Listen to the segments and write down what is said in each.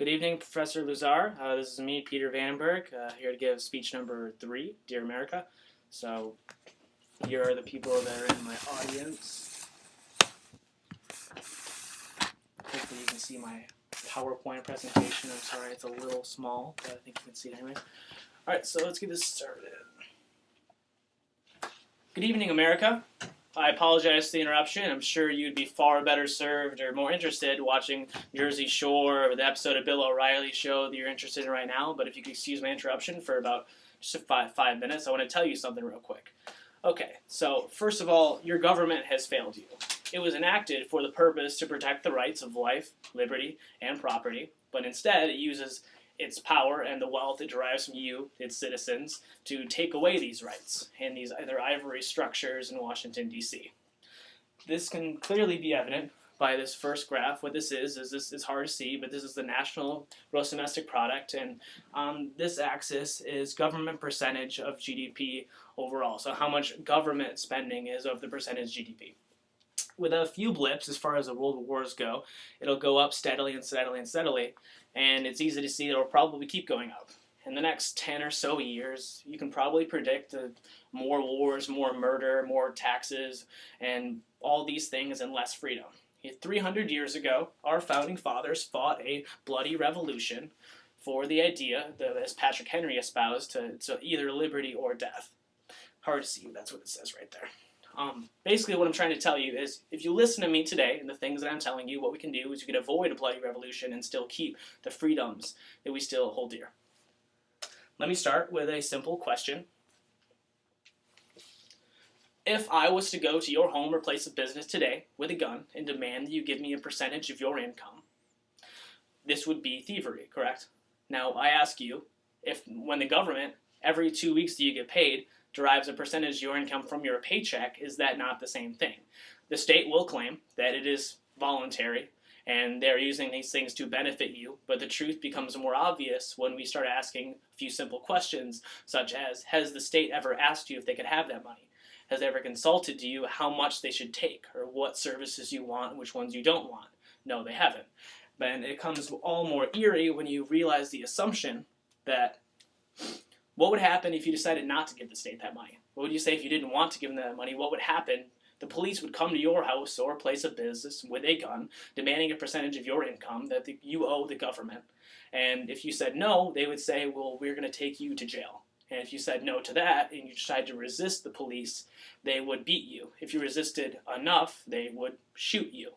Good evening, Professor Luzar. This is me, Peter Vandenberg, here to give speech number 3, Dear America. So, here are the people that are in my audience. Hopefully you can see my PowerPoint presentation. I'm sorry, it's a little small, but I think you can see it anyways. Alright, so let's get this started. Good evening, America. I apologize for the interruption. I'm sure you'd be far better served or more interested watching Jersey Shore or the episode of Bill O'Reilly's show that you're interested in right now. But if you could excuse my interruption for about just five minutes, I want to tell you something real quick. Okay, so first of all, your government has failed you. It was enacted for the purpose to protect the rights of life, liberty, and property, but instead it uses its power and the wealth it derives from you, its citizens, to take away these rights in these either ivory structures in Washington, D.C. This can clearly be evident by this first graph. What this is this is hard to see, but this is the national gross domestic product, and on this axis is government percentage of GDP overall, so how much government spending is of the percentage GDP. With a few blips as far as the world wars go, it'll go up steadily and steadily and steadily, and it's easy to see it'll probably keep going up. In the next 10 or so years, you can probably predict more wars, more murder, more taxes, and all these things and less freedom. 300 years ago, our founding fathers fought a bloody revolution for the idea, as Patrick Henry espoused, to either liberty or death. Hard to see, that's what it says right there. Basically what I'm trying to tell you is, if you listen to me today and the things that I'm telling you, what we can do is we can avoid a bloody revolution and still keep the freedoms that we still hold dear. Let me start with a simple question. If I was to go to your home or place of business today with a gun and demand that you give me a percentage of your income, this would be thievery, correct? Now I ask you, when the government, every 2 weeks that you get paid, derives a percentage of your income from your paycheck, is that not the same thing? The state will claim that it is voluntary and they're using these things to benefit you, but the truth becomes more obvious when we start asking a few simple questions, such as, has the state ever asked you if they could have that money? Has they ever consulted you how much they should take, or what services you want and which ones you don't want? No, they haven't. But it comes all more eerie when you realize the assumption that what would happen if you decided not to give the state that money? What would you say if you didn't want to give them that money? What would happen? The police would come to your house or place of business with a gun, demanding a percentage of your income that you owe the government. And if you said no, they would say, well, we're going to take you to jail. And if you said no to that and you tried to resist the police, they would beat you. If you resisted enough, they would shoot you.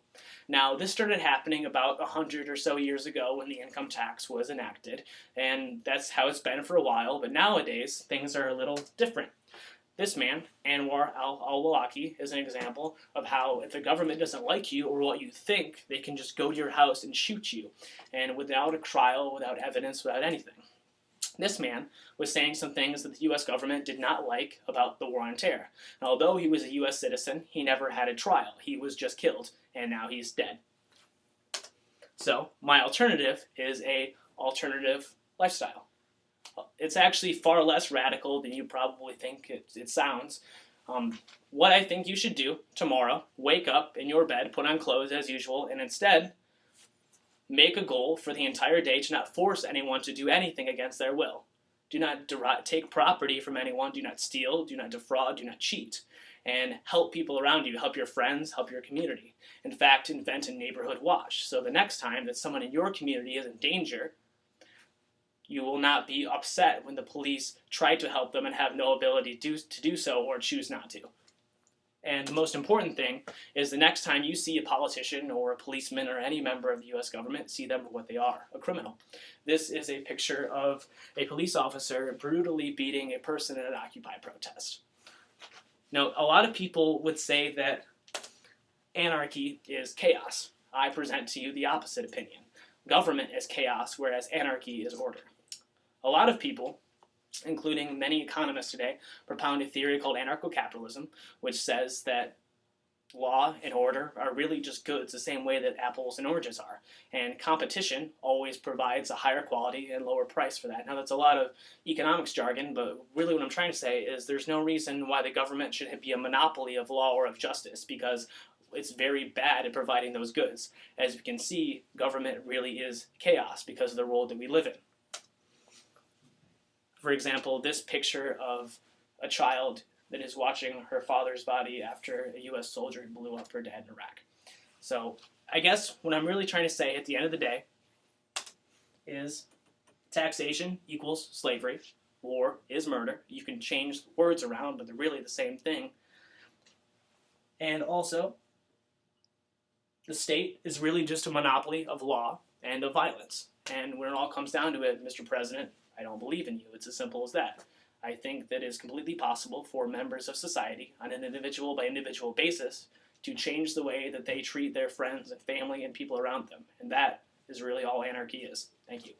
Now, this started happening about 100 or so years ago when the income tax was enacted, and that's how it's been for a while, but nowadays, things are a little different. This man, Anwar al-Awlaki, is an example of how if the government doesn't like you or what you think, they can just go to your house and shoot you, and without a trial, without evidence, without anything. This man was saying some things that the U.S. government did not like about the war on terror. And although he was a U.S. citizen, he never had a trial. He was just killed, and now he's dead. So, my alternative is a alternative lifestyle. It's actually far less radical than you probably think it sounds. What I think you should do tomorrow, wake up in your bed, put on clothes as usual, and instead make a goal for the entire day to not force anyone to do anything against their will. Do not take property from anyone. Do not steal. Do not defraud. Do not cheat. And help people around you. Help your friends. Help your community. In fact, invent a neighborhood watch. So the next time that someone in your community is in danger, you will not be upset when the police try to help them and have no ability to do so or choose not to. And the most important thing is the next time you see a politician or a policeman or any member of the U.S. government, see them for what they are, a criminal. This is a picture of a police officer brutally beating a person at an Occupy protest. Now, a lot of people would say that anarchy is chaos. I present to you the opposite opinion. Government is chaos, whereas anarchy is order. A lot of people, including many economists today, propound a theory called anarcho-capitalism, which says that law and order are really just goods the same way that apples and oranges are. And competition always provides a higher quality and lower price for that. Now, that's a lot of economics jargon, but really what I'm trying to say is there's no reason why the government should be a monopoly of law or of justice, because it's very bad at providing those goods. As you can see, government really is chaos because of the world that we live in. For example, this picture of a child that is watching her father's body after a U.S. soldier blew up her dad in Iraq. So I guess what I'm really trying to say at the end of the day is taxation equals slavery. War is murder. You can change words around, but they're really the same thing. And also, the state is really just a monopoly of law and of violence. And when it all comes down to it, Mr. President, I don't believe in you. It's as simple as that. I think that it is completely possible for members of society on an individual by individual basis to change the way that they treat their friends and family and people around them. And that is really all anarchy is. Thank you.